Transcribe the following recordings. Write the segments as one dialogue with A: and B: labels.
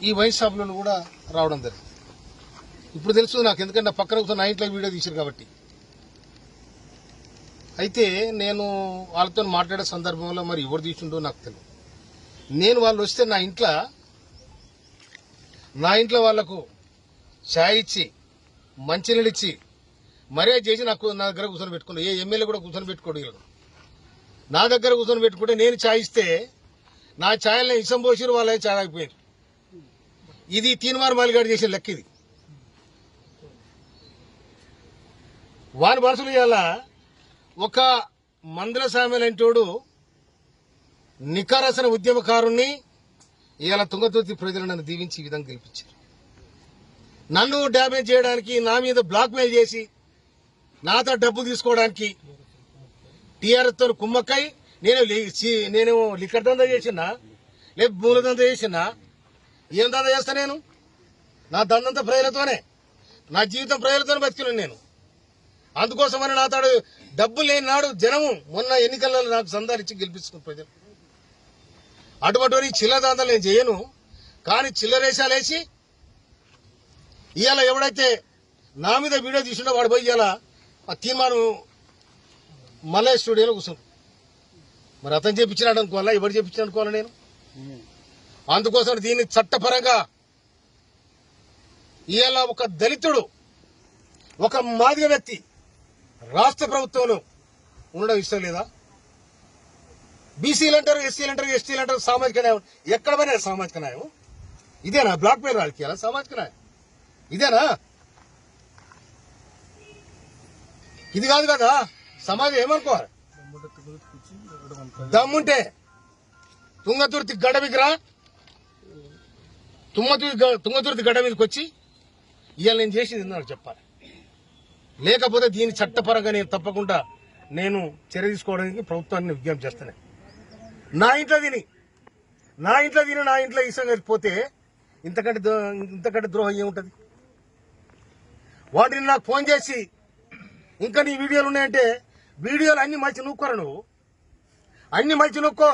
A: ఈ వైన్ షాపులను కూడా రావడం జరిగింది. ఇప్పుడు తెలుసు నాకు, ఎందుకంటే పక్కన కూర్చొని నా ఇంట్లో వీడియో తీశారు కాబట్టి. అయితే నేను వాళ్ళతో మాట్లాడే సందర్భంలో మరి ఎవరు తీసుండో నాకు తెలియదు. నేను వాళ్ళు వస్తే నా ఇంట్లో వాళ్లకు ఛాయ్ ఇచ్చి మంచినీళ్ళు ఇచ్చి మర్యాద చేసి నా దగ్గర కూర్చొని పెట్టుకున్నాను. ఏ ఎమ్మెల్యే కూడా కూర్చొని పెట్టుకోడు. వీళ్ళు నా దగ్గర కూర్చొని పెట్టుకుంటే నేను ఛాయ్ ఇస్తే నా ఛాయల్ని ఇసం పోసిరు, వాళ్ళే ఛాయ్ అయిపోయారు. ఇది తీన్మార్ మాలిగాడు చేసిన లెక్క. ఇది వారి మనసులు ఇవాళ ఒక మందుల సామెలంటోడు నికారసన ఉద్యమకారుణ్ణి ఇవాళ తుంగతుర్తి ప్రజలు నన్ను దీవించి ఈ విధంగా గెలిపించారు. నన్ను డ్యామేజ్ చేయడానికి, నా మీద బ్లాక్మెయిల్ చేసి నాతో డబ్బు తీసుకోవడానికి టీఆర్ఎస్ తో కుమ్మక్కై నేను లిక్కర్ దందా చేసినా, లేదు మూల దందా చేసినా, ఏం దందా చేస్తా? నేను నా దందంతా ప్రజలతోనే, నా జీవితం ప్రజలతోనే బతికినాను నేను. అందుకోసమని నాతాడు డబ్బు లేని నాడు జనము మొన్న ఎన్నికల్లో నాకు సందాలిచ్చి గెలిపించుకున్న ప్రజలు. అటువంటి చిల్లర దందాలు నేను చేయను. కానీ చిల్లరేసాలేసి ఇవాళ ఎవడైతే నా మీద వీడియో తీసుండో వాడు పోయి ఇవాళ ఆ తీర్మానం మళ్ళీ స్టూడియోలో కూర్చున్నాడు. మరి అతను చేపించినాడు అనుకోవాలా, ఎవరు చేపించిన అనుకోవాలా నేను? అందుకోసం దీన్ని చట్టపరంగా ఇవాళ ఒక దళితుడు, ఒక మాదిగ వ్యక్తి రాష్ట్ర ప్రభుత్వంలో ఉండడం ఇష్టం లేదా? బీసీలు అంటారు, ఎస్సీలు అంటారు, ఎస్టీలు అంటారు, సామాజిక న్యాయం. ఎక్కడ పోయినా సామాజిక న్యాయం ఇదేనా? బ్లాక్ మెయిల్ రాజకీయాల సామాజిక న్యాయం ఇదేనా? ఇది కాదు కదా. సమాజం ఏమనుకోవాలి? దమ్ముంటే తుంగతుర్తి గడ్డ మీదకి రా, తుంగతుర్తి గడ్డ మీదకి వచ్చి ఇవాళ నేను చేసింది నాకు చెప్పాలి. లేకపోతే దీని చట్టపరంగా నేను తప్పకుండా నేను చర్య తీసుకోవడానికి ప్రభుత్వాన్ని విజ్ఞప్తి చేస్తాను. నా ఇంట్లో తిని నా ఇంట్లో ఇష్టం కలిగిపోతే ఇంతకంటే ద్రోహం ఏముంటది? వాటిని నాకు ఫోన్ చేసి ఇంకా నీ వీడియోలు ఉన్నాయంటే, వీడియోలు అన్ని మంచి నూక్కోరా, నువ్వు అన్ని మంచి నూక్కో,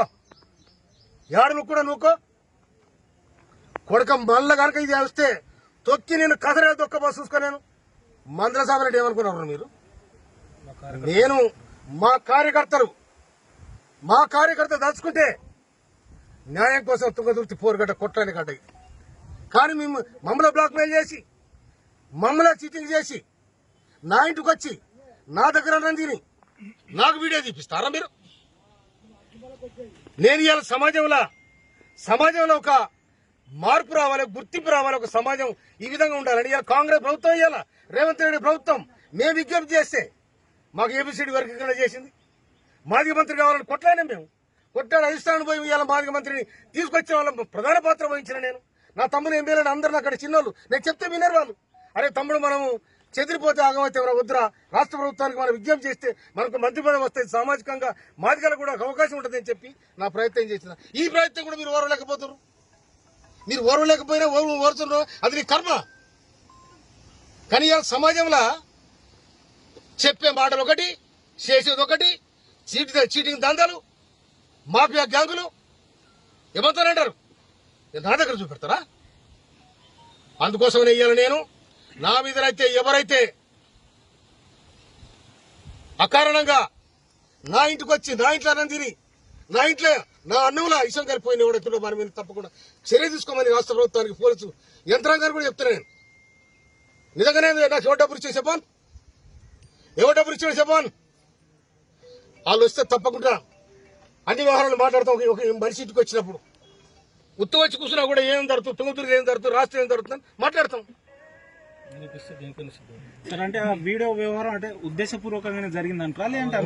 A: ఏడు నూక్కూడా నూక్కో. కొడక మళ్ళా కనుక ఇది వస్తే తొక్కి నేను కథరే దొక్క చూసుకో. నేను మందల సాబరెడ్డి ఏమనుకున్నారు మీరు? నేను మా కార్యకర్త దాచుకుంటే న్యాయం కోసం తుంగతుర్తి పోరుగడ్డ కొట్టని గడ్డ ఇది. కానీ మమ్మల్ని బ్లాక్మెయిల్ చేసి, మమ్మల్ని చీటింగ్ చేసి నా ఇంటికి వచ్చి నా దగ్గర తిని నాకు వీడియో తీపిస్తారా మీరు? నేను ఇవాళ సమాజంలో ఒక మార్పు రావాలి, గుర్తింపు రావాలి, ఒక సమాజం ఈ విధంగా ఉండాలని ఇవాళ కాంగ్రెస్ ప్రభుత్వం, ఇవాళ రేవంత్ రెడ్డి ప్రభుత్వం మేము విజ్ఞప్తి చేస్తే మాకు ఏబిసిడి వర్గీకరణ చేసింది. మాదిగ మంత్రి కావాలని కొట్లాడినా మేము. కొట్లాడి అధిష్టానం పోయి ఇవాళ మాదిగ మంత్రిని తీసుకొచ్చిన వాళ్ళ ప్రధాన పాత్ర వహించిన నేను. నా తమ్ముడు ఎమ్మెల్యేలు అందరూ అక్కడ చిన్నోళ్ళు, నేను చెప్తే వినరు వాళ్ళు. అరే తమ్ముడు, మనము చెదిరిపోతే ఆగమైతే వద్దురా, రాష్ట్ర ప్రభుత్వానికి మనం విజ్ఞప్తి చేస్తే మనకు మంత్రి పదవి వస్తుంది, సామాజికంగా మాదిగలకు కూడా అవకాశం ఉంటుందని చెప్పి నా ప్రయత్నం చేసిన. ఈ ప్రయత్నం కూడా మీరు ఓర్వలేకపోతున్నారు. మీరు ఓర్వలేకపోయినా ఓరుతున్నారు, అది నీ కర్మ. కానీ సమాజంలో చెప్పే మాటలు ఒకటి, చేసేది ఒకటి, చీటింగ్ దందాలు, మాఫియా గ్యాంగులు ఏమంటారంటారు, నా దగ్గర చూపెడతారా? అందుకోసమనే ఇయ్యాలి నేను నా మీదనైతే ఎవరైతే అకారణంగా నా ఇంటికి వచ్చి నా ఇంట్లో అన్నం తిని నా ఇంట్లో నా అన్నంలో ఇష్టం కలిపోయిన ఎవరైతే మన మీద తప్పకుండా చర్య తీసుకోమని రాష్ట్ర ప్రభుత్వానికి, పోలీసు యంత్రాంగాన్ని కూడా చెప్తున్నాను. నిజంగానే నాకు ఎవరు డబ్బులు ఇచ్చే చెప్పాను, చెప్పాను. వాళ్ళు వస్తే తప్పకుండా అన్ని వ్యవహారాలు మాట్లాడతాం. ఒక మనిషి ఇంటికి వచ్చినప్పుడు ఉత్తు వచ్చి కూర్చున్నా కూడా ఏం జరుగుతుంది, తుంగతుర్తి ఏం జరుగుతుంది, రాష్ట్రం ఏం జరుగుతుంది మాట్లాడతాం.
B: అంటే ఆ వీడియో వ్యవహారం అంటే ఉద్దేశపూర్వకంగానే జరిగిందంటారా లేదంటే